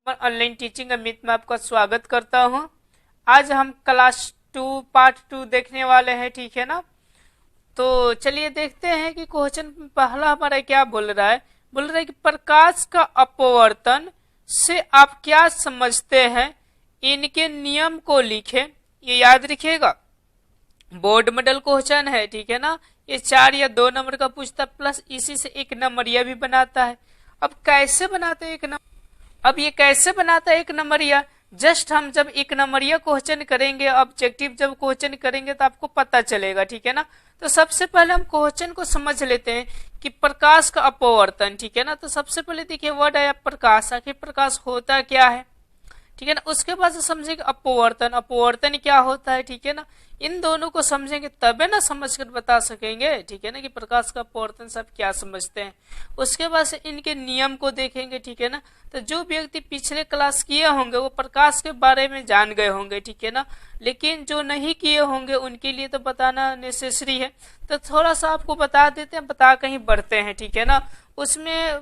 Online teaching Amit में आपका स्वागत करता हूं। आज हम क्लास 2 पार्ट 2 देखने वाले हैं, ठीक है ना। तो चलिए देखते हैं कि क्वेश्चन पहला हमारा क्या बोल रहा है। बोल रहा है कि प्रकाश का अपवर्तन से आप क्या समझते हैं, इनके नियम को लिखें। ये याद रखिएगा, बोर्ड मॉडल क्वेश्चन है, ठीक है ना। ये 4 या 2 नंबर का पूछता प्लस इसी से 1 नंबरिया भी बनाता है। अब कैसे बनाते हैं 1 नंबर, अब ये कैसे बनाता है 1 नंबरिया। जस्ट हम जब 1 नंबरिया क्वेश्चन करेंगे, ऑब्जेक्टिव जब क्वेश्चन करेंगे तो आपको पता चलेगा, ठीक है ना। तो सबसे पहले हम क्वेश्चन को समझ लेते हैं कि प्रकाश का अपवर्तन, ठीक है ना। तो सबसे पहले देखिए वर्ड आया प्रकाश, आखिर प्रकाश होता क्या है, ठीक है ना। उसके बाद समझेंगे अपवर्तन, अपवर्तन क्या होता है, ठीक है ना। इन दोनों को समझेंगे तबे ना समझकर बता सकेंगे, ठीक है ना, कि प्रकाश का अपवर्तन सब क्या समझते हैं। उसके बाद से इनके नियम को देखेंगे, ठीक है ना। तो जो व्यक्ति पिछले क्लास किए होंगे वो प्रकाश के बारे में जान गए होंगे, ठीक है ना। लेकिन जो नहीं किए होंगे उनके लिए तो बताना नेसेसरी है। तो थोड़ा सा आपको बता देते हैं, बता कहीं बढ़ते हैं, ठीक है ना। उसमें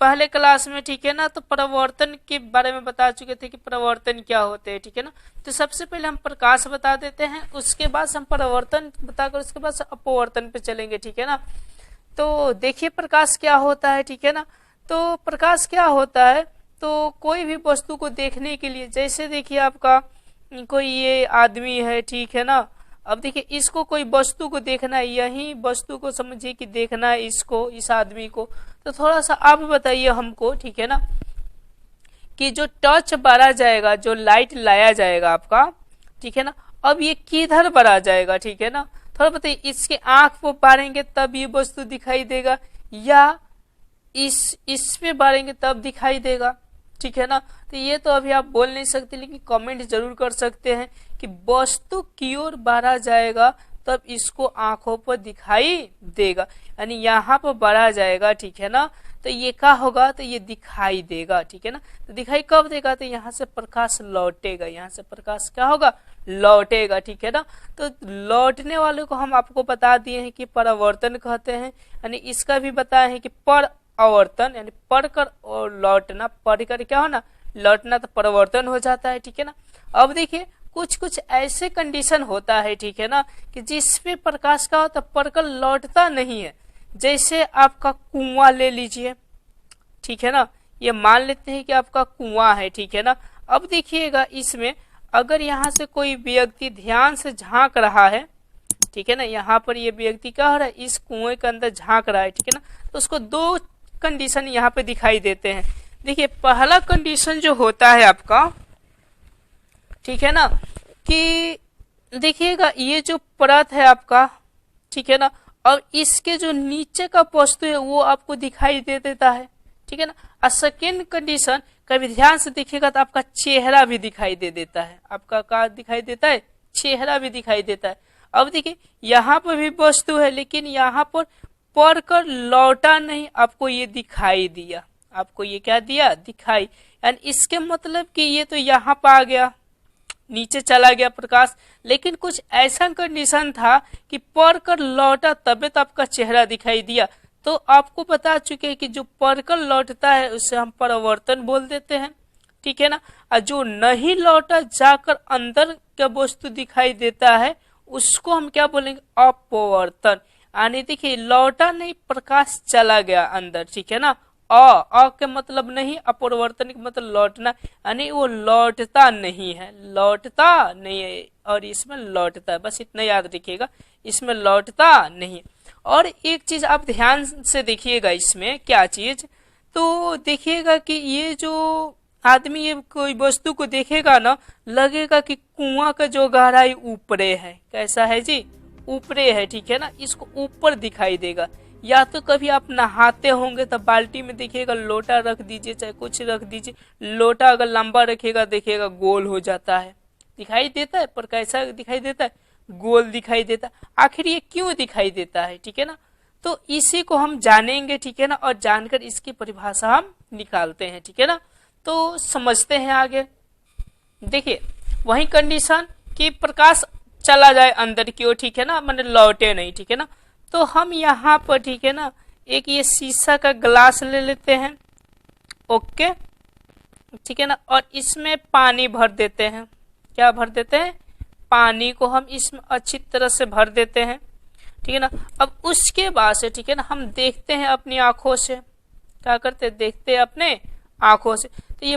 पहले क्लास में, ठीक है ना, तो परावर्तन के बारे में बता चुके थे कि परावर्तन क्या होते हैं, ठीक है ना। तो सबसे पहले हम प्रकाश बता देते हैं, उसके बाद हम परावर्तन बताकर उसके बाद अपवर्तन पे चलेंगे, ठीक है ना। तो देखिए प्रकाश क्या होता है, ठीक है ना। तो प्रकाश क्या होता है, तो कोई भी वस्तु को देखने के लिए, जैसे देखिए आपका कोई ये आदमी है, ठीक है ना। अब देखिए इसको कोई वस्तु को देखना है, यही वस्तु को समझिए कि देखना है इसको, इस आदमी को। तो थोड़ा सा आप बताइए हमको, ठीक है ना, कि जो टॉर्च बारा जाएगा, जो लाइट लाया जाएगा आपका, ठीक है ना, अब ये किधर बारा जाएगा, ठीक है ना। थोड़ा बताइए, इसके आंख को बारेंगे तब ये वस्तु दिखाई देगा, या इस पे बारेंगे तब दिखाई देगा, ठीक है ना। तो ये तो अभी आप बोल नहीं सकते, लेकिन कमेंट जरूर कर सकते हैं कि वस्तु की ओर बारा जाएगा तब इसको आंखों पर दिखाई देगा, यानी यहाँ पर बढ़ा जाएगा, ठीक है ना। तो ये क्या होगा, तो ये दिखाई देगा, ठीक है ना। तो दिखाई कब देगा, तो यहाँ से प्रकाश लौटेगा, यहाँ से प्रकाश क्या होगा, लौटेगा, ठीक है ना। तो लौटने वाले को हम आपको बता दिए हैं कि परावर्तन कहते हैं, यानी इसका भी बताए हैं कि पर आवर्तन, यानी पढ़कर और लौटना, पढ़कर क्या होना, लौटना, तो परिवर्तन हो जाता है, ठीक है ना। अब देखिए कुछ कुछ ऐसे कंडीशन होता है, ठीक है ना, कि जिसपे प्रकाश का होता पढ़कर लौटता नहीं है। जैसे आपका कुआं ले लीजिए, ठीक है ना। ये मान लेते हैं कि आपका कुआं है, ठीक है ना। अब देखिएगा इसमें अगर यहाँ से कोई व्यक्ति ध्यान से झांक रहा है, ठीक है ना, यहाँ पर ये व्यक्ति क्या हो रहा है, इस कुएं के अंदर झांक रहा है, ठीक है ना। तो उसको 2 कंडीशन यहाँ पे दिखाई देते हैं। देखिए पहला कंडीशन जो होता है आपका, ठीक है ना, कि देखिएगा ये जो परत है आपका, ठीक है ना, और इसके जो नीचे का वस्तु है वो आपको दिखाई दे देता है, ठीक है ना। और सेकेंड कंडीशन, कभी ध्यान से देखिएगा तो आपका चेहरा भी दिखाई दे देता है, आपका क्या दिखाई देता है, चेहरा भी दिखाई देता है। अब देखिए यहाँ पर भी वस्तु है, लेकिन यहाँ पर पढ़कर लौटा नहीं, आपको ये दिखाई दिया, आपको ये क्या दिया, दिखाई। यानी इसके मतलब कि ये तो यहाँ पर आ गया, नीचे चला गया प्रकाश, लेकिन कुछ ऐसा कंडीशन था कि पढ़कर लौटा तबे तो आपका चेहरा दिखाई दिया। तो आपको बता चुके हैं कि जो पढ़कर लौटता है उसे हम परावर्तन बोल देते हैं, ठीक है ना। और जो नहीं लौटा जाकर अंदर का वस्तु दिखाई देता है उसको हम क्या बोलेंगे, अपवर्तन। यानी देखिए लौटा नहीं, प्रकाश चला गया अंदर, ठीक है ना। अ के मतलब नहीं, अपरिवर्तन के मतलब लौटना, यानी वो लौटता नहीं है, लौटता नहीं है, और इसमें लौटता है, बस इतना याद रखिएगा, इसमें लौटता नहीं। और एक चीज आप ध्यान से देखिएगा, इसमें क्या चीज, तो देखिएगा कि ये जो आदमी ये कोई वस्तु को देखेगा ना, लगेगा कि कुआं का जो गहराई ऊपरे है, कैसा है जी, ऊपरे है, ठीक है ना, इसको ऊपर दिखाई देगा। या तो कभी आप नहाते होंगे तो बाल्टी में देखिएगा लोटा रख दीजिए, चाहे कुछ रख दीजिए, लोटा अगर लंबा रखेगा देखिएगा गोल हो जाता है, दिखाई देता है, पर कैसा दिखाई देता है, गोल दिखाई देता है। आखिर ये क्यों दिखाई देता है, ठीक है ना। तो इसी को हम जानेंगे, ठीक है ना, और जानकर इसकी परिभाषा हम निकालते हैं, ठीक है ना। तो समझते हैं आगे। देखिए वही कंडीशन कि प्रकाश चला जाए अंदर की ओर, ठीक है ना, मैंने लौटे नहीं, ठीक है ना। तो हम यहाँ पर, ठीक है ना, एक ये शीशा का ग्लास ले लेते हैं, ओके। ठीक है ना, और इसमें पानी भर देते हैं। क्या भर देते हैं? पानी को हम इसमें अच्छी तरह से भर देते हैं, ठीक है ना। अब उसके बाद से, ठीक है ना, हम देखते हैं अपनी आंखों से। क्या करते हैं? देखते हैं अपने आंखों से। तो ये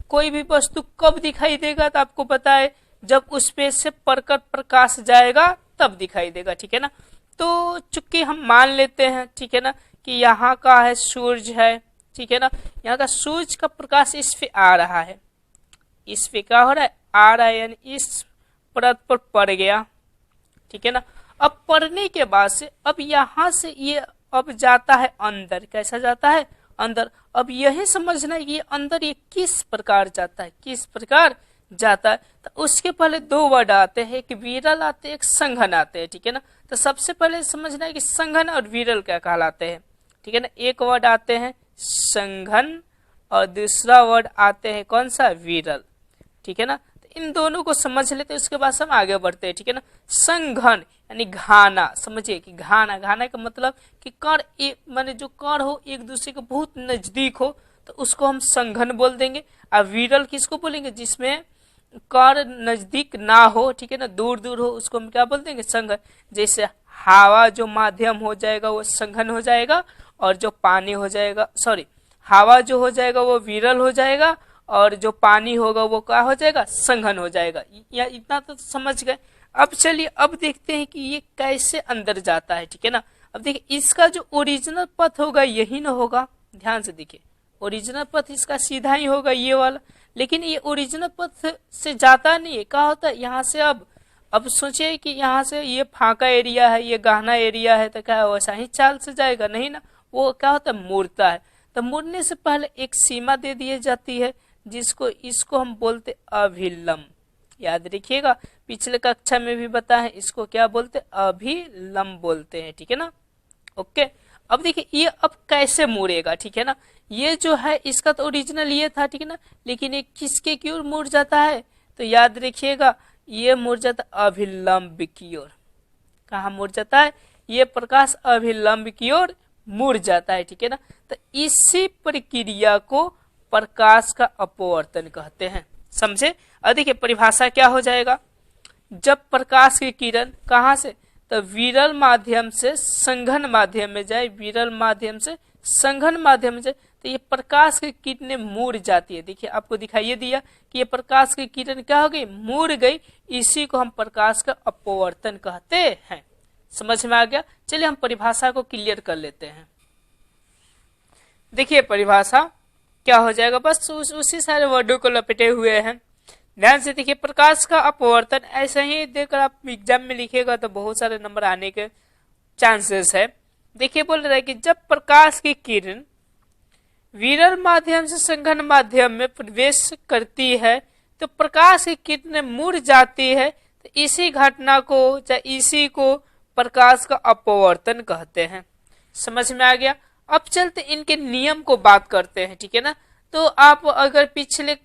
कोई भी वस्तु कब दिखाई देगा तो आपको पता है, जब उस पे से प्रकट प्रकाश जाएगा तब दिखाई देगा, ठीक है ना। तो चूंकि हम मान लेते हैं, ठीक है ना, कि यहाँ का है सूरज है, ठीक है ना, यहाँ का सूरज का प्रकाश इस पे आ रहा है, इस पे क्या हो रहा है? आ रहा है, यानी इस परत पर पड़ गया, ठीक है ना। अब पढ़ने के बाद से अब यहां से ये अब जाता है अंदर। कैसा जाता है? अंदर। अब यही समझना है कि ये अंदर ये किस प्रकार जाता है, किस प्रकार जाता है। तो उसके पहले दो वर्ड आते हैं, एक विरल आते हैं, एक संघन आते हैं, ठीक है ना। तो सबसे पहले समझना है कि संघन और विरल क्या कहलाते हैं, ठीक है ना। एक वर्ड आते हैं संघन और दूसरा वर्ड आते हैं कौन सा? विरल, ठीक है ना। इन दोनों को समझ लेते हैं, उसके बाद हम आगे बढ़ते हैं, ठीक है ना। संघन यानी घाना, समझिए कि घाना, घाना का मतलब कि कण माने जो कण हो एक दूसरे के बहुत नजदीक हो तो उसको हम संघन बोल देंगे। और विरल किसको बोलेंगे? जिसमें कण नजदीक ना हो, ठीक है ना, दूर दूर हो, उसको हम क्या बोल देंगे? संघन। जैसे हवा जो माध्यम हो जाएगा वो संघन हो जाएगा, और जो पानी हो जाएगा, सॉरी, हवा जो हो जाएगा वो विरल हो जाएगा, और जो पानी होगा वो क्या हो जाएगा? संघन हो जाएगा। या इतना तो समझ गए। अब चलिए अब देखते हैं कि ये कैसे अंदर जाता है, ठीक है ना। अब देखिए इसका जो ओरिजिनल पथ होगा यही ना होगा, ध्यान से देखिए, ओरिजिनल पथ इसका सीधा ही होगा ये वाला, लेकिन ये ओरिजिनल पथ से जाता नहीं है। क्या होता है? यहाँ से अब सोचिए कि यहाँ से ये फाका एरिया है, ये गहना एरिया है, तो क्या वैसा ही चाल से जाएगा? नहीं ना, वो क्या होता है? मुड़ता है। तो मुड़ने से पहले एक सीमा दे दी जाती है, जिसको इसको हम बोलते अभिलंब। याद रखिएगा, पिछले कक्षा में भी बताया है, इसको क्या बोलते? अभिलंब बोलते हैं, ठीक है ना। ओके, अब देखिए ये अब कैसे मुड़ेगा, ठीक है ना। ये जो है इसका तो ओरिजिनल ये था, ठीक है ना, लेकिन ये किसके की ओर मुड़ जाता है? तो याद रखिएगा ये मुड़ जाता है अभिलंब की ओर। कहाँ मुड़ जाता है? ये प्रकाश अभिलंब की ओर मुड़ जाता है, ठीक है ना। तो इसी प्रक्रिया को प्रकाश का अपवर्तन कहते हैं, समझे। अब देखिए परिभाषा क्या हो जाएगा? जब प्रकाश की किरण कहां से? तो विरल माध्यम से संघन माध्यम में जाए, विरल माध्यम से संघन माध्यम में जाए, तो ये प्रकाश की किरणें मुड़ जाती है। देखिए आपको दिखाई दिया कि ये प्रकाश की किरण क्या हो गई? मुड़ गई। इसी को हम प्रकाश का अपवर्तन कहते हैं। समझ में आ गया? चलिए हम परिभाषा को क्लियर कर लेते हैं। देखिए परिभाषा क्या हो जाएगा, बस उसी सारे वर्डों को लपेटे हुए हैं। ध्यान से देखिए, प्रकाश का अपवर्तन ऐसे ही देखकर आप एग्जाम में लिखेगा तो बहुत सारे नंबर आने के चांसेस है। देखिए बोल रहा है कि जब प्रकाश की किरण विरल माध्यम से संघन माध्यम में प्रवेश करती है तो प्रकाश की किरणें मुड़ जाती है। तो इसी घटना को या इसी को प्रकाश का अपवर्तन कहते हैं। समझ में आ गया? अब चलते इनके नियम को बात करते हैं, ठीक है ना। तो आप अगर पिछले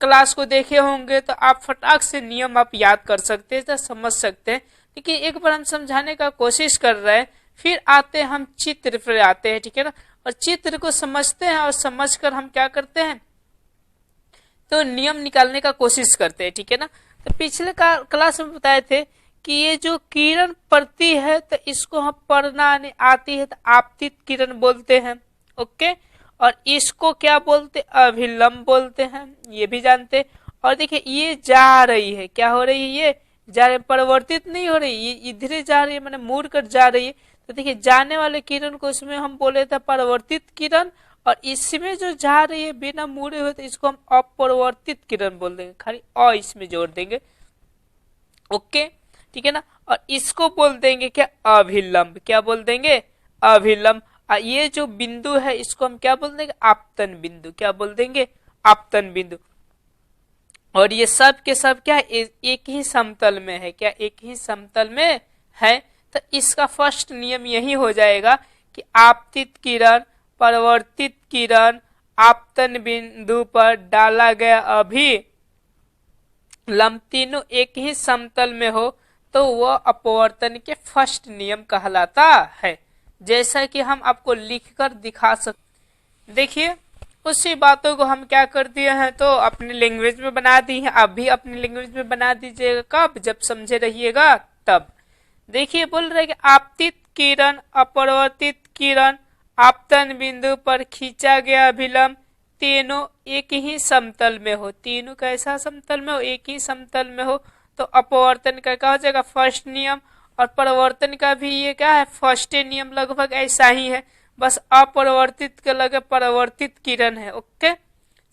क्लास को देखे होंगे तो आप फटाक से नियम आप याद कर सकते हैं, तो समझ सकते हैं। क्योंकि एक बार हम समझाने का कोशिश कर रहे हैं, फिर आते हैं हम चित्र पर आते हैं, ठीक है ना। और चित्र को समझते हैं और समझकर हम क्या करते हैं? तो नियम निकालने का कोशिश करते हैं, ठीक है ना। तो पिछले क्लास में बताए थे कि ये जो किरण पड़ती है तो इसको हम पढ़ना आती है तो आपतित किरण बोलते हैं। ओके, और इसको क्या बोलते? अभिलंब बोलते हैं, ये भी जानते। और देखिए ये जा रही है, क्या हो रही है? ये जा रही, परिवर्तित नहीं हो रही, ये इधर जा रही है, मैंने मुड़ कर जा रही है। तो देखिए जाने वाले किरण को इसमें हम बोले थे परिवर्तित किरण, और इसमें जो जा रही है बिना मुड़े हुए तो इसको हम अपरिवर्तित किरण बोल देंगे, खाली अ इसमें जोड़ देंगे। ओके, ठीक है ना। और इसको बोल देंगे क्या? अभिलंब। क्या बोल देंगे? अभिलंब। ये जो बिंदु है इसको हम क्या बोल देंगे? आपतन बिंदु। क्या बोल देंगे? आपतन बिंदु। और ये सब के सब क्या एक ही समतल में है? क्या एक ही समतल में है? तो इसका फर्स्ट नियम यही हो जाएगा कि आपतित किरण, परिवर्तित किरण आपतन बिंदु पर डाला गया अभिलंब तीनों एक ही समतल में हो तो वह अपवर्तन के फर्स्ट नियम कहलाता है। जैसा कि हम आपको लिखकर दिखा सकते। देखिए उसी बातों को हम क्या कर दिए हैं तो अपने लैंग्वेज में बना दी है। आप भी अपनी लैंग्वेज में बना दीजिएगा, कब? जब समझे रहिएगा तब। देखिए बोल रहे कि आपतित किरण अपरिवर्तित किरण आपतन बिंदु पर खींचा गया अभिलंब तीनों एक ही समतल में हो। तीनों कैसा समतल में हो? एक ही समतल में हो। तो अपवर्तन का क्या हो जाएगा? फर्स्ट नियम। और परिवर्तन का भी ये क्या है? फर्स्ट नियम। लगभग ऐसा ही है, बस अपरिवर्तित के लगे परिवर्तित किरण है। ओके,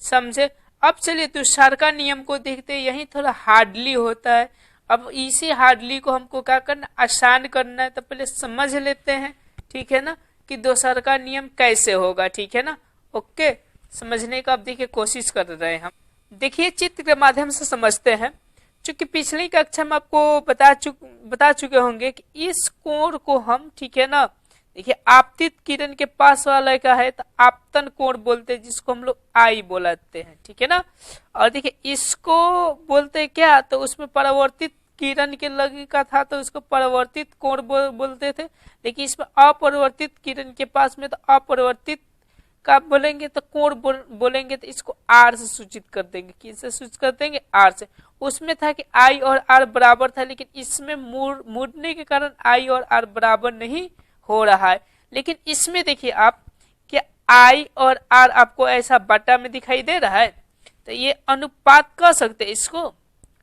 समझे? अब चलिए तुषार का नियम को देखते हैं। यही थोड़ा हार्डली होता है। अब इसी हार्डली को हमको क्या करना? आसान करना है। तो पहले समझ लेते हैं, ठीक है ना, कि तुषार का नियम कैसे होगा। ठीक है ना? ओके, समझने का अब देखिए कोशिश कर रहे हैं हम। देखिए चित्र के माध्यम से समझते हैं। चूंकि पिछली कक्षा में आपको बता चुके होंगे कि इस कोण को हम, ठीक है ना, देखिए आपतित किरण के पास वाला क्या है तो आपतन कोण बोलते हैं, जिसको हम लोग आई बोलते हैं। ठीक है ना? और देखिए इसको बोलते हैं क्या? तो उसमें परावर्तित किरण के लगे का था तो उसको परावर्तित कोण बोलते थे। लेकिन इसमें अपरिवर्तित किरण के पास में तो अपरिवर्तित का बोलेंगे तो कोण बोलेंगे तो इसको आर से सूचित कर देंगे। किससे सूचित कर देंगे? आर से। उसमें था कि आई और आर बराबर था, लेकिन इसमें मुड़ने के कारण आई और आर बराबर नहीं हो रहा है। लेकिन इसमें देखिए आप कि आई और आर आपको ऐसा बटा में दिखाई दे रहा है, तो ये अनुपात कह सकते हैं इसको।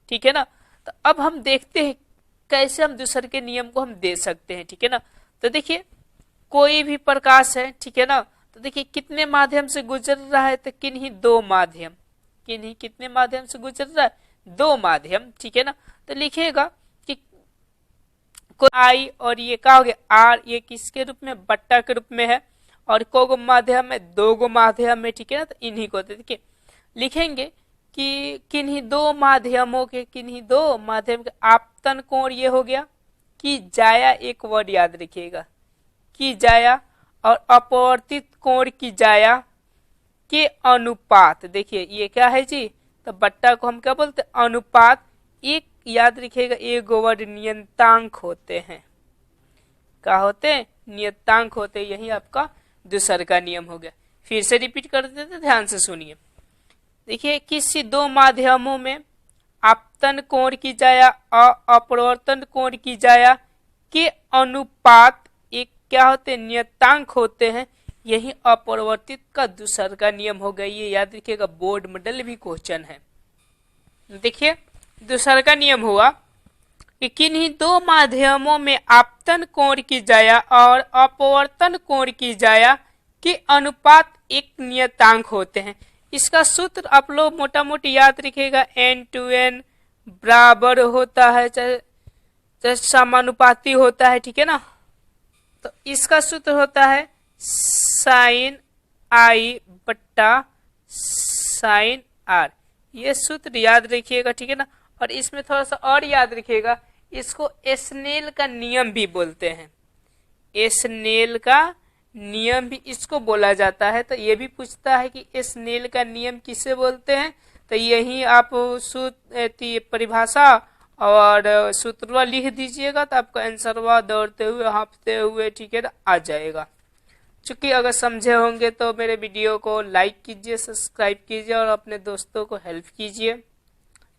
ठीक है ना? तो अब हम देखते हैं कैसे हम दूसरे के नियम को हम दे सकते हैं। ठीक है ना? तो देखिए कोई भी प्रकाश है, ठीक है ना, तो देखिए कितने माध्यम से गुजर रहा है तो किन्हीं दो माध्यम। कितने माध्यम से गुजर रहा है? दो माध्यम। ठीक है ना? तो लिखिएगा कि आई और ये क्या हो गया? आर। ये किसके रूप में? बट्टा के रूप में है। और को माध्यम में? दो गो माध्यम में। ठीक है ना? तो इन्हीं को देखिए लिखेंगे कि किन्हीं दो माध्यमों के आपतन कोण ये हो गया कि जाया। एक वर्ड याद रखिएगा कि जाया। और अपवर्तित कोण की जाया के अनुपात। देखिए ये क्या है जी? तो बट्टा को हम क्या बोलते हैं? अनुपात। एक याद रखिएगा, एक वर्ड नियतांक होते हैं। क्या होते हैं? नियतांक होते हैं। यही आपका दूसरा का नियम हो गया। फिर से रिपीट कर देते, ध्यान से सुनिए। देखिए किसी दो माध्यमों में आपतन कोण की जाया और अपवर्तन कोण की जाया के अनुपात एक क्या होते हैं? नियतांक होते हैं। यही अपरिवर्तित का दूसरा का नियम हो गया। ये याद रखिएगा, बोर्ड मॉडल भी क्वेश्चन है। देखिए दूसरा का नियम हुआ कि किन्हीं दो माध्यमों में आपतन कोण की जाया और अपवर्तन कोण की जाया के अनुपात एक नियतांक होते हैं। इसका सूत्र आप लोग मोटा मोटी याद रखिएगा, n/n बराबर होता है, चाहे समानुपाती होता है। ठीक है ना? तो इसका सूत्र होता है साइन आई बट्टा साइन आर। ये सूत्र याद रखिएगा। ठीक है ना? और इसमें थोड़ा सा और याद रखिएगा, इसको स्नेल का नियम भी बोलते हैं। स्नेल का नियम भी इसको बोला जाता है। तो ये भी पूछता है कि स्नेल का नियम किसे बोलते हैं, तो यही आप परिभाषा और सूत्रवा लिख दीजिएगा तो आपका आंसरवा दौड़ते हुए हाँफते हुए, ठीक है ना, आ जाएगा। चूंकि अगर समझे होंगे तो मेरे वीडियो को लाइक कीजिए, सब्सक्राइब कीजिए और अपने दोस्तों को हेल्प कीजिए।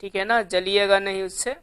ठीक है ना? जलिएगा नहीं उससे।